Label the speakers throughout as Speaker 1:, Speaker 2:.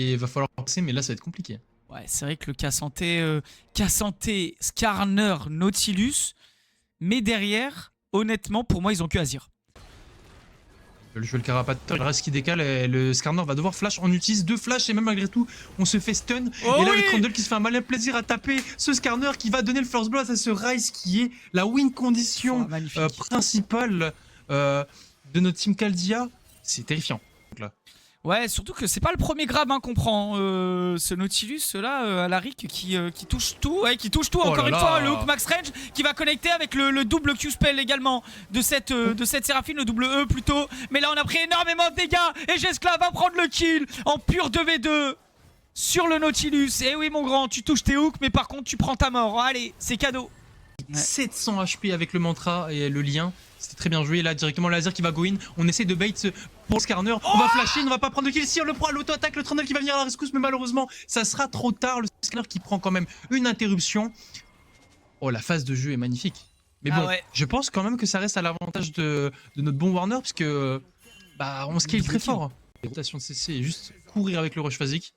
Speaker 1: Et il va falloir passer, mais là, ça va être compliqué.
Speaker 2: Ouais, c'est vrai que le Cassante, Skarner, Nautilus. Mais derrière, honnêtement, pour moi, ils ont que Azir.
Speaker 1: Je veux le Carapateur, il reste qui décale et le Skarner va devoir flash. On utilise 2 flashs et même malgré tout, on se fait stun.
Speaker 2: Oh
Speaker 1: et là,
Speaker 2: oui,
Speaker 1: le Trundle qui se fait un malin plaisir à taper ce Skarner qui va donner le first blood à ce Ryze qui est la win condition principale de notre team Caldia. C'est terrifiant. Donc là.
Speaker 2: Ouais, surtout que c'est pas le premier grab qu'on prend. Ce Nautilus là, à la Rick qui touche tout. Ouais, qui touche tout. Encore une fois, le hook max range qui va connecter avec le double Q-spell également de cette Séraphine, le double E plutôt. Mais là, on a pris énormément de dégâts. Et Jescla va prendre le kill en pur 2v2 sur le Nautilus. Et oui, mon grand, tu touches tes hooks, mais par contre, tu prends ta mort. Allez, c'est cadeau.
Speaker 1: Ouais. 700 HP avec le mantra et le lien. C'était très bien joué. Là, directement, le laser qui va go in. On essaie de bait pour le Skarner. On va flasher, on va pas prendre de kill. Si on le prend à l'auto-attaque, le Trundle qui va venir à la rescousse. Mais malheureusement, ça sera trop tard. Le Skarner qui prend quand même une interruption. Oh, la phase de jeu est magnifique. Mais bon, je pense quand même que ça reste à l'avantage de notre bon Warner. Parce que bah, on scale très fort. La rotation de CC et juste courir avec le rush phasique.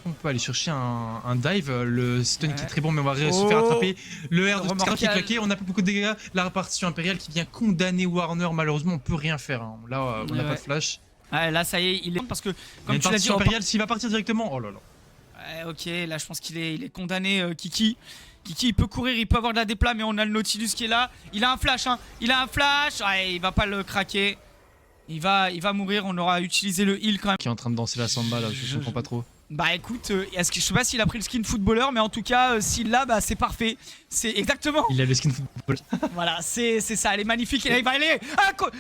Speaker 1: On peut aller chercher un dive, le stun qui est très bon mais on va se faire attraper, le R de Skarner qui est claqué, on a pas beaucoup de dégâts, la répartition impériale qui vient condamner Warner, malheureusement on peut rien faire, hein. Là on n'a pas de flash.
Speaker 2: Ouais, là ça y est, il est parce que comme tu l'as dit,
Speaker 1: impériale s'il va partir directement, oh là là.
Speaker 2: Ouais, ok, là je pense qu'il est condamné, Kiki. Kiki il peut courir, il peut avoir de la déplat mais on a le Nautilus qui est là, il a un flash, hein. Il a un flash, ouais, il va pas le craquer, il va mourir, on aura utilisé le heal quand même.
Speaker 1: Qui est en train de danser la samba là, je comprends pas trop.
Speaker 2: Bah écoute, je sais pas s'il a pris le skin footballeur, mais en tout cas, s'il l'a, bah c'est parfait. C'est exactement.
Speaker 1: Il a le skin footballeur.
Speaker 2: Voilà, c'est ça, elle est magnifique. Et là, il va aller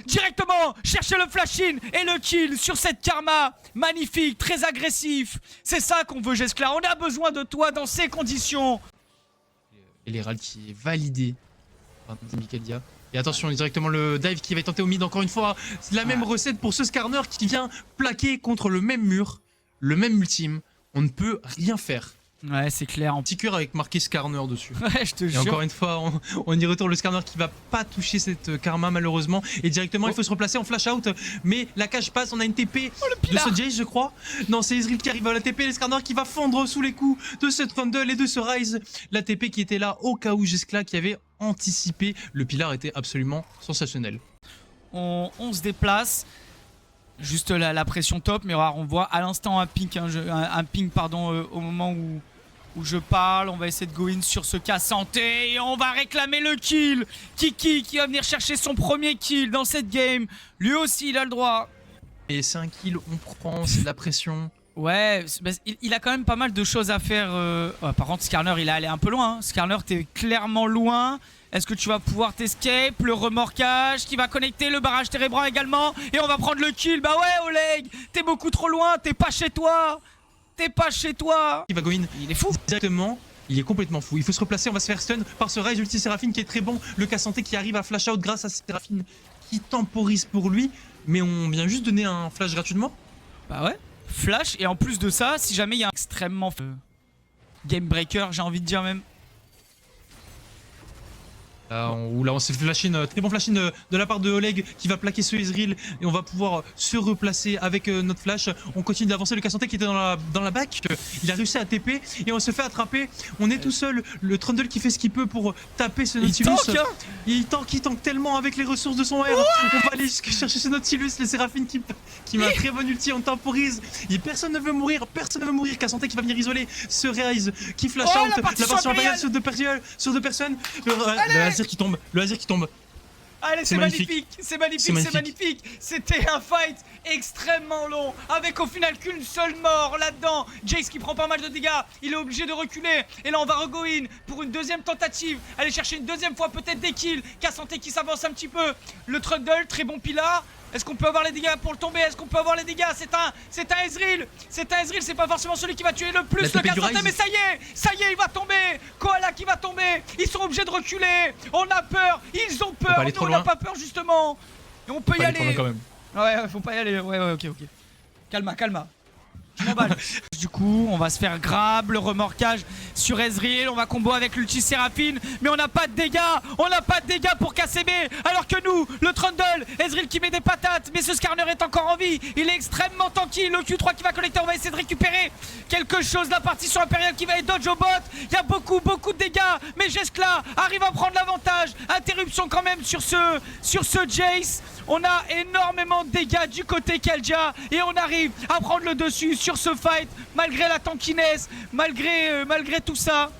Speaker 2: directement chercher le flash-in et le kill sur cette Karma. Magnifique, très agressif. C'est ça qu'on veut, Jescla. On a besoin de toi dans ces conditions.
Speaker 1: Et l'Herald qui est validé par Mikadia. Et attention, directement le dive qui va tenter au mid encore une fois. C'est la même recette pour ce Skarner qui vient plaquer contre le même mur. Le même ultime, on ne peut rien faire.
Speaker 2: Ouais, c'est clair.
Speaker 1: Un petit cœur avec marqué Skarner dessus.
Speaker 2: Ouais, je te jure.
Speaker 1: Et encore une fois, on y retourne le Skarner qui va pas toucher cette Karma malheureusement. Et directement, il faut se replacer en flash out. Mais la cage passe, on a une TP de ce Jace, je crois. Non, c'est Ezreal qui arrive à la TP. Le Skarner qui va fondre sous les coups de ce Trundle et de ce Ryze. La TP qui était là au cas où Jescla qui avait anticipé. Le pilar était absolument sensationnel.
Speaker 2: On se déplace. Juste la pression top, mais on voit à l'instant un ping, au moment où je parle. On va essayer de go in sur ce Cassante et on va réclamer le kill. Kiki qui va venir chercher son premier kill dans cette game. Lui aussi il a le droit.
Speaker 1: Et c'est un kill, on prend, c'est de la pression.
Speaker 2: Ouais, il a quand même pas mal de choses à faire. Par contre, Skarner, il est allé un peu loin. Hein. Skarner, t'es clairement loin. Est-ce que tu vas pouvoir t'escape? Le remorquage qui va connecter le barrage térébrant également. Et on va prendre le kill. Bah ouais, Oleg, t'es beaucoup trop loin. T'es pas chez toi. T'es pas chez toi.
Speaker 1: Il va go in.
Speaker 2: Il est fou.
Speaker 1: Directement. Il est complètement fou. Il faut se replacer. On va se faire stun par ce Ryze ulti Séraphine qui est très bon. Le Cassante qui arrive à flash out grâce à Séraphine qui temporise pour lui. Mais on vient juste donner un flash gratuitement.
Speaker 2: Bah ouais. Flash. Et en plus de ça, si jamais il y a un extrêmement game breaker, j'ai envie de dire même.
Speaker 1: Là, on s'est fait flash-in, très bon flash-in de la part de Oleg qui va plaquer ce Ezreal et on va pouvoir se replacer avec notre flash. On continue d'avancer, le Cassante qui était dans la back, il a réussi à TP et on se fait attraper. On est tout seul, le Trundle qui fait ce qu'il peut pour taper ce Nautilus. Il tank tellement avec les ressources de son R. On va aller chercher ce Nautilus, les Séraphine qui m'a très bon ulti, on temporise. Et personne ne veut mourir, Cassante qui va venir isoler ce Ryze qui flash out. La partition impériale sur deux personnes. Le Azir qui tombe.
Speaker 2: Allez, c'est magnifique, c'est magnifique. C'était un fight extrêmement long, avec au final qu'une seule mort là-dedans. Jace qui prend pas mal de dégâts, il est obligé de reculer. Et là, on va re-go in pour une deuxième tentative. Aller chercher une deuxième fois peut-être des kills. Cassante qui s'avance un petit peu. Le Trundle, très bon pilar. Est-ce qu'on peut avoir les dégâts pour le tomber? Est-ce qu'on peut avoir les dégâts? C'est un Ezreal. C'est pas forcément celui qui va tuer le plus le Cassante, mais ça y est, il va tomber. Koala qui va tomber. Ils sont obligés de reculer. On a peur, ils ont peur. Nous, on n'a pas peur justement. Et on peut y aller.
Speaker 1: Quand même.
Speaker 2: Ouais, faut pas y aller. Ouais, ok. Calma. Je m'emballe. Du coup, on va se faire grab, le remorquage sur Ezreal. On va combo avec l'ulti Séraphine. Mais on n'a pas de dégâts. On n'a pas de dégâts pour KCB. Alors que nous, le Trundle, Ezreal qui met des patates. Mais ce Skarner est encore en vie. Il est extrêmement tanky. Le Q3 qui va collecter. On va essayer de récupérer quelque chose. La partie sur Imperial qui va être dodge au bot. Il y a beaucoup de dégâts. Mais Jeskla arrive à prendre l'avantage. Interruption quand même sur ce Jace. On a énormément de dégâts du côté Keldja. Et on arrive à prendre le dessus sur ce fight. Malgré la tankiness. Malgré tout ça.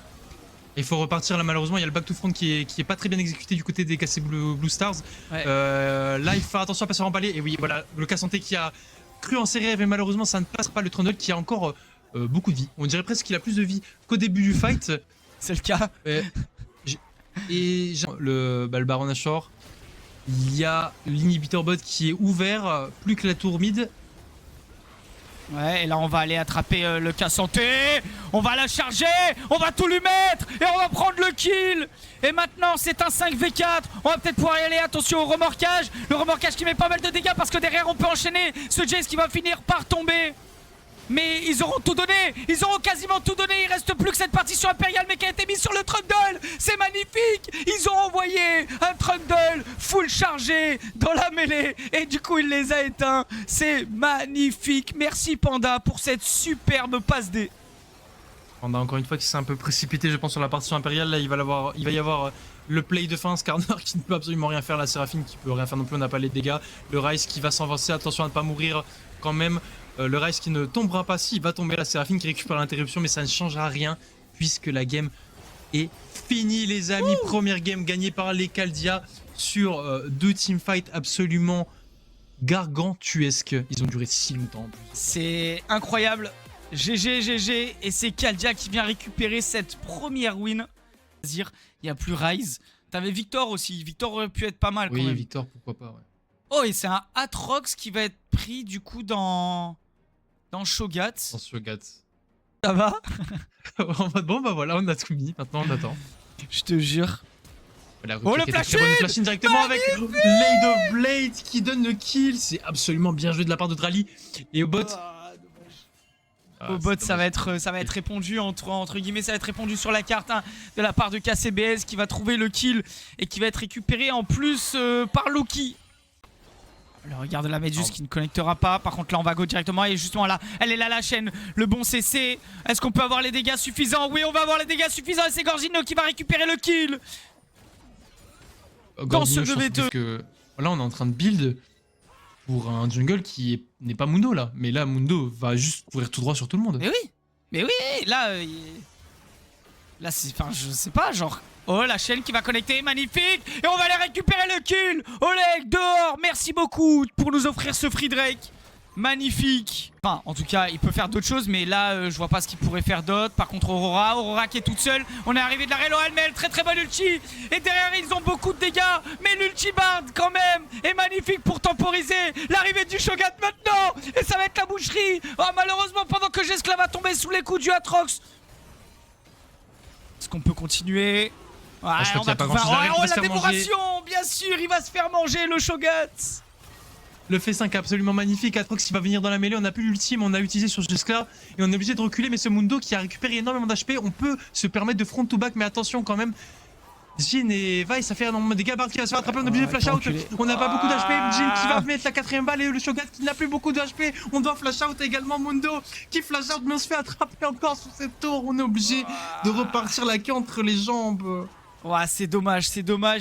Speaker 1: Il faut repartir là, malheureusement. Il y a le back to front qui est pas très bien exécuté du côté des KC Blue Stars.
Speaker 2: Ouais.
Speaker 1: Là, il faut faire attention à pas se faire emballer. Et oui, voilà, le Cassante qui a cru en ses rêves. Et malheureusement, ça ne passe pas. Le Trundle qui a encore beaucoup de vie. On dirait presque qu'il a plus de vie qu'au début du fight.
Speaker 2: C'est le cas.
Speaker 1: Et le Baron Ashore. Il y a l'inhibitor bot qui est ouvert, plus que la tour mid.
Speaker 2: Ouais, et là on va aller attraper le Cassante. On va la charger, on va tout lui mettre et on va prendre le kill. Et maintenant c'est un 5v4. On va peut-être pouvoir y aller, attention au remorquage. Le remorquage qui met pas mal de dégâts parce que derrière on peut enchaîner ce Jace qui va finir par tomber. Mais ils auront tout donné, ils auront quasiment tout donné. Il reste plus que cette partie sur Imperial mais qui a été mise sur le Trundle. C'est magnifique. Ils ont envoyé un Trundle full chargé dans la mêlée et du coup il les a éteints. C'est magnifique. Merci Panda pour cette superbe passe D.
Speaker 1: Panda encore une fois qui s'est un peu précipité je pense sur la partie sur Imperial. Là il va y avoir le play de fin, Skarner qui ne peut absolument rien faire, la Séraphine qui peut rien faire non plus, on n'a pas les dégâts. Le Ryze qui va s'avancer, attention à ne pas mourir quand même. Le Ryze qui ne tombera pas, si il va tomber, la Séraphine qui récupère l'interruption, mais ça ne changera rien puisque la game est finie les amis. Première game gagnée par les Keldja sur deux teamfights absolument gargantuesques. Ils ont duré si longtemps en plus.
Speaker 2: C'est incroyable. GG et c'est Keldja qui vient récupérer cette première win. Il n'y a plus Ryze. T'avais Victor aussi. Victor aurait pu être pas mal quand même.
Speaker 1: Oui, Victor, pourquoi pas, ouais.
Speaker 2: Oh, et c'est un Atrox qui va être pris du coup dans Shogat.
Speaker 1: Dans Shogat.
Speaker 2: Ça va?
Speaker 1: En mode bon, bah voilà, on a tout mis. Maintenant, on attend.
Speaker 2: Je te jure.
Speaker 1: Oh, le flashing directement avec Blade of Blade qui donne le kill. C'est absolument bien joué de la part de Drali. Et au bot.
Speaker 2: Au bot, ça va être répondu entre guillemets, ça va être répondu sur la carte hein, de la part de KCBS qui va trouver le kill et qui va être récupéré en plus par Loki. Le regard de la Méduse qui ne connectera pas. Par contre là on va go directement et justement là elle est là la chaîne. Le bon CC. Est-ce qu'on peut avoir les dégâts suffisants? Oui on va avoir les dégâts suffisants et c'est Gorgino qui va récupérer le kill. Dans ce 2v2.
Speaker 1: Que là on est en train de build pour un jungle qui n'est pas Mundo là. Mais là Mundo va juste courir tout droit sur tout le monde.
Speaker 2: Mais oui là là c'est, enfin je sais pas genre. Oh la chaîne qui va connecter, magnifique. Et on va aller récupérer le kill. Oleg dehors, merci beaucoup pour nous offrir ce free Drake. Magnifique. Enfin en tout cas il peut faire d'autres choses. Mais là je vois pas ce qu'il pourrait faire d'autre. Par contre Aurora qui est toute seule. On est arrivé de la Reloal mais elle très très bonne ulti. Et derrière ils ont beaucoup de dégâts. Mais l'ulti bard quand même est magnifique pour temporiser l'arrivée du Shogat maintenant. Et ça va être la boucherie. Oh malheureusement pendant que Jeskla va tomber sous les coups du Atrox. Est-ce qu'on peut continuer? Ouais, on va trouver la dévoration, bien sûr, il va se faire manger le Shogat.
Speaker 1: Le F5 absolument magnifique, Atrox qui va venir dans la mêlée, on n'a plus l'ultime, on a utilisé sur Jeskla et on est obligé de reculer, mais ce Mundo qui a récupéré énormément d'HP, on peut se permettre de front to back, mais attention quand même. Jhin et Vi, ça fait énormément de dégâts, Bard qui va se faire attraper, on est obligé de flash out, on n'a pas beaucoup d'HP, Jhin qui va mettre la 4ème balle et le Shogat qui n'a plus beaucoup d'HP, on doit flash out également, Mundo qui flash out mais on se fait attraper encore sur cette tour, on est obligé de repartir la queue entre les jambes.
Speaker 2: Ouais, c'est dommage,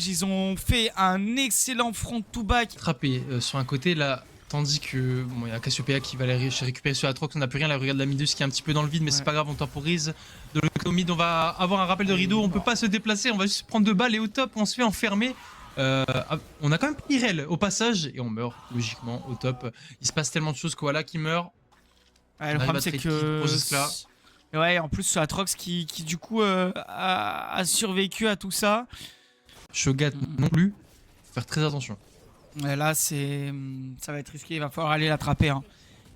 Speaker 2: ils ont fait un excellent front to back.
Speaker 1: Attrapé sur un côté là, tandis que bon, il y a Cassiopeia qui va aller récupérer sur Atrox, on n'a plus rien, là regarde la Midus qui est un petit peu dans le vide mais c'est pas grave, on temporise. De l'autre mid on va avoir un rappel de rideau, on peut pas se déplacer, on va juste prendre 2 balles et au top on se fait enfermer. On a quand même pris Irel au passage et on meurt logiquement au top. Il se passe tellement de choses, Koala qui meurt.
Speaker 2: Ouais, le problème c'est que... Ouais, en plus ce Atrox qui du coup a survécu à tout ça.
Speaker 1: Shogat non plus, faut faire très attention.
Speaker 2: Ouais, là ça va être risqué, il va falloir aller l'attraper. Hein.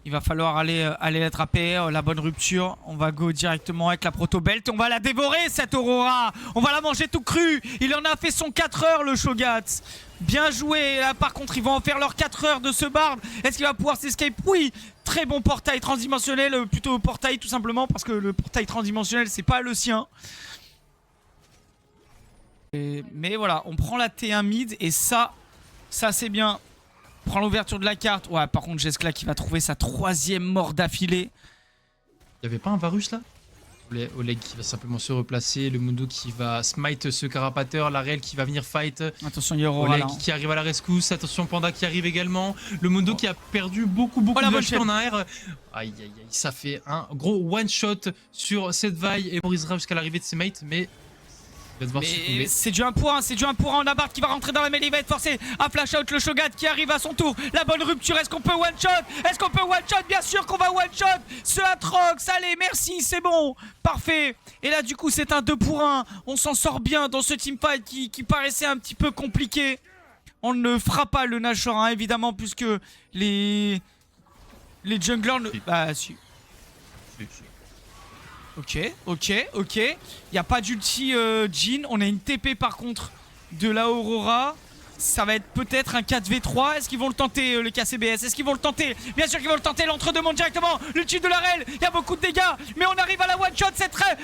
Speaker 2: Il va falloir aller l'attraper, la bonne rupture. On va go directement avec la proto-belt. On va la dévorer cette Aurora. On va la manger tout cru. Il en a fait son 4 heures le Shogat. Bien joué. Là, par contre, ils vont en faire leurs 4 heures de ce Bard. Est-ce qu'il va pouvoir s'escape? Oui. Très bon portail transdimensionnel. Plutôt portail tout simplement parce que le portail transdimensionnel, c'est pas le sien. Mais voilà, on prend la T1 mid et ça c'est bien. On prend l'ouverture de la carte. Ouais, par contre, Jeskla qui va trouver sa 3e mort d'affilée.
Speaker 1: Il y avait pas un Varus là? Oleg qui va simplement se replacer, le Mundo qui va smite ce carapateur, l'Ariel qui va venir fight.
Speaker 2: Attention, il y a Aurora
Speaker 1: Oleg
Speaker 2: là, hein.
Speaker 1: qui arrive à la rescousse, attention Panda qui arrive également. Le Mundo qui a perdu beaucoup de HP en air. Aïe aïe aïe, ça fait un gros one shot sur cette vaille et Morisera jusqu'à l'arrivée de ses mates, mais
Speaker 2: c'est du 1 pour 1, c'est du 1 pour 1. La barre qui va rentrer dans la mêlée, il va être forcé à flash out le Shogat qui arrive à son tour. La bonne rupture, est-ce qu'on peut one shot? Est-ce qu'on peut one shot? Bien sûr qu'on va one shot ce Atrox. Allez, merci, c'est bon, parfait. Et là du coup c'est un 2 pour 1. On s'en sort bien dans ce teamfight qui paraissait un petit peu compliqué. On ne fera pas le Nashor hein, évidemment puisque les junglers ne... Bah si. Ok. Il n'y a pas d'ulti Jhin. On a une TP par contre de la Aurora. Ça va être peut-être un 4v3. Est-ce qu'ils vont le tenter le KCBS? Est-ce qu'ils vont le tenter? Bien sûr qu'ils vont le tenter. L'entre-deux monte directement. L'ulti de la Rel. Il y a beaucoup de dégâts. Mais on arrive à la one-shot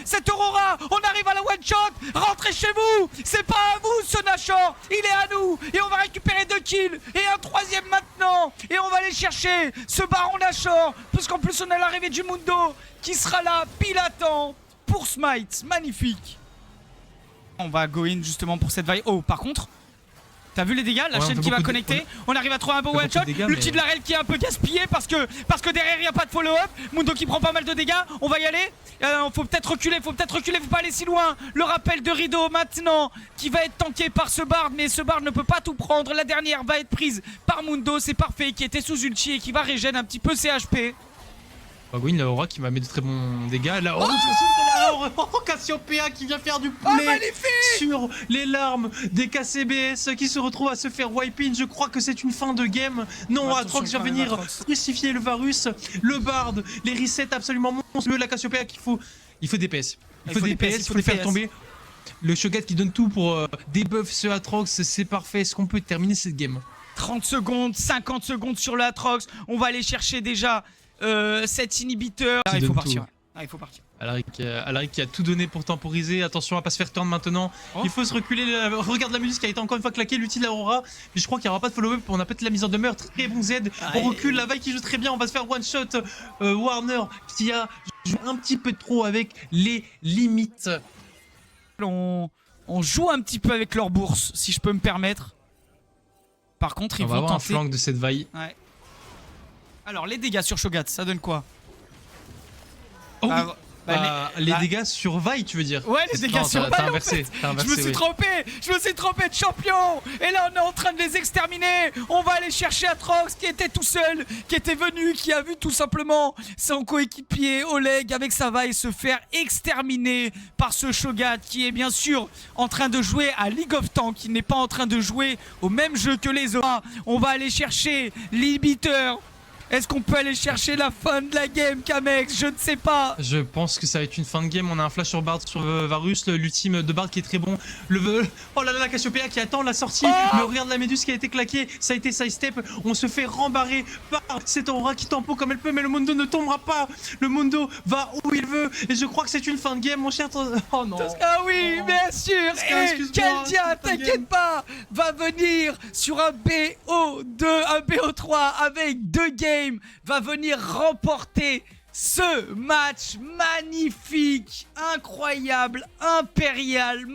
Speaker 2: cette Aurora. On arrive à la one-shot. Rentrez chez vous. C'est pas à vous ce Nashor. Il est à nous. Et on va récupérer 2 kills. Et un 3e maintenant. Et on va aller chercher ce Baron Nashor. Puisqu'en plus on a l'arrivée du Mundo qui sera là pile à temps pour Smite. Magnifique. On va go in justement pour cette vaille. Oh, par contre... T'as vu les dégâts? La chaîne qui va connecter. On arrive à trouver un beau one shot. L'ulti de la Rel qui est un peu gaspillé parce que derrière il n'y a pas de follow up. Mundo qui prend pas mal de dégâts. On va y aller. Faut peut-être reculer. Faut pas aller si loin. Le rappel de Rideau maintenant qui va être tanké par ce Bard. Mais ce Bard ne peut pas tout prendre. La dernière va être prise par Mundo. C'est parfait. Qui était sous ulti et qui va régène un petit peu ses HP.
Speaker 1: Bagouine, la Aura qui m'a mis de très bons dégâts. La Cassiopeia qui vient faire du poulet sur les larmes des KCBS qui se retrouvent à se faire wipe in. Je crois que c'est une fin de game. Non, Atrox vient venir crucifier le Varus, le Bard, les resets absolument monstrueux. La Cassiopeia qu'il faut. Il faut des PS. Il faut des PS, il faut les faire tomber. Le Shogat qui donne tout pour debuff ce Atrox, c'est parfait. Est-ce qu'on peut terminer cette game?
Speaker 2: 30 secondes, 50 secondes sur le Atrox. On va aller chercher déjà cet inhibiteur. Il faut partir. Il faut partir.
Speaker 1: Alaric qui a tout donné pour temporiser. Attention à pas se faire tendre maintenant. Il faut se reculer. Regarde la musique qui a été encore une fois claquée. L'ulti de l'Aurora. Mais je crois qu'il n'y aura pas de follow-up. On a peut-être la mise en demeure. Très bon Z. On recule. La vaille qui joue très bien. On va se faire one shot. Warner qui a joué un petit peu trop avec les limites.
Speaker 2: On joue un petit peu avec leur bourse, si je peux me permettre. Par contre, ils vont
Speaker 1: avoir
Speaker 2: tenter
Speaker 1: un flank de cette vaille.
Speaker 2: Ouais. Alors, les dégâts sur Shogat, ça donne quoi?
Speaker 1: Oh, les dégâts sur vaille, tu veux dire?
Speaker 2: Ouais, les dégâts sur vaille.
Speaker 1: T'as inversé.
Speaker 2: Je me suis trompé de champion. Et là, on est en train de les exterminer. On va aller chercher Atrox qui était tout seul, qui était venu, qui a vu tout simplement son coéquipier Oleg avec sa vaille se faire exterminer par ce Shogat qui est bien sûr en train de jouer à League of Tanks, qui n'est pas en train de jouer au même jeu que les autres. On va aller chercher l'inhibiteur. Est-ce qu'on peut aller chercher la fin de la game, Kamex? Je ne sais pas.
Speaker 1: Je pense que ça va être une fin de game. On a un flash sur Bard, sur Varus, l'ultime de Bard qui est très bon. Oh là là, la Cassiopeia qui attend la sortie. Mais regarde la Méduse qui a été claquée. Ça a été side step. On se fait rembarrer par cette Aura qui tempo comme elle peut. Mais le Mundo ne tombera pas. Le Mundo va où il veut. Et je crois que c'est une fin de game, mon cher. Oh non.
Speaker 2: Ah oui, bien sûr. Et Keldia, t'inquiète pas, va venir sur un BO2, un BO3 avec 2 games. Va venir remporter ce match magnifique, incroyable, impérial.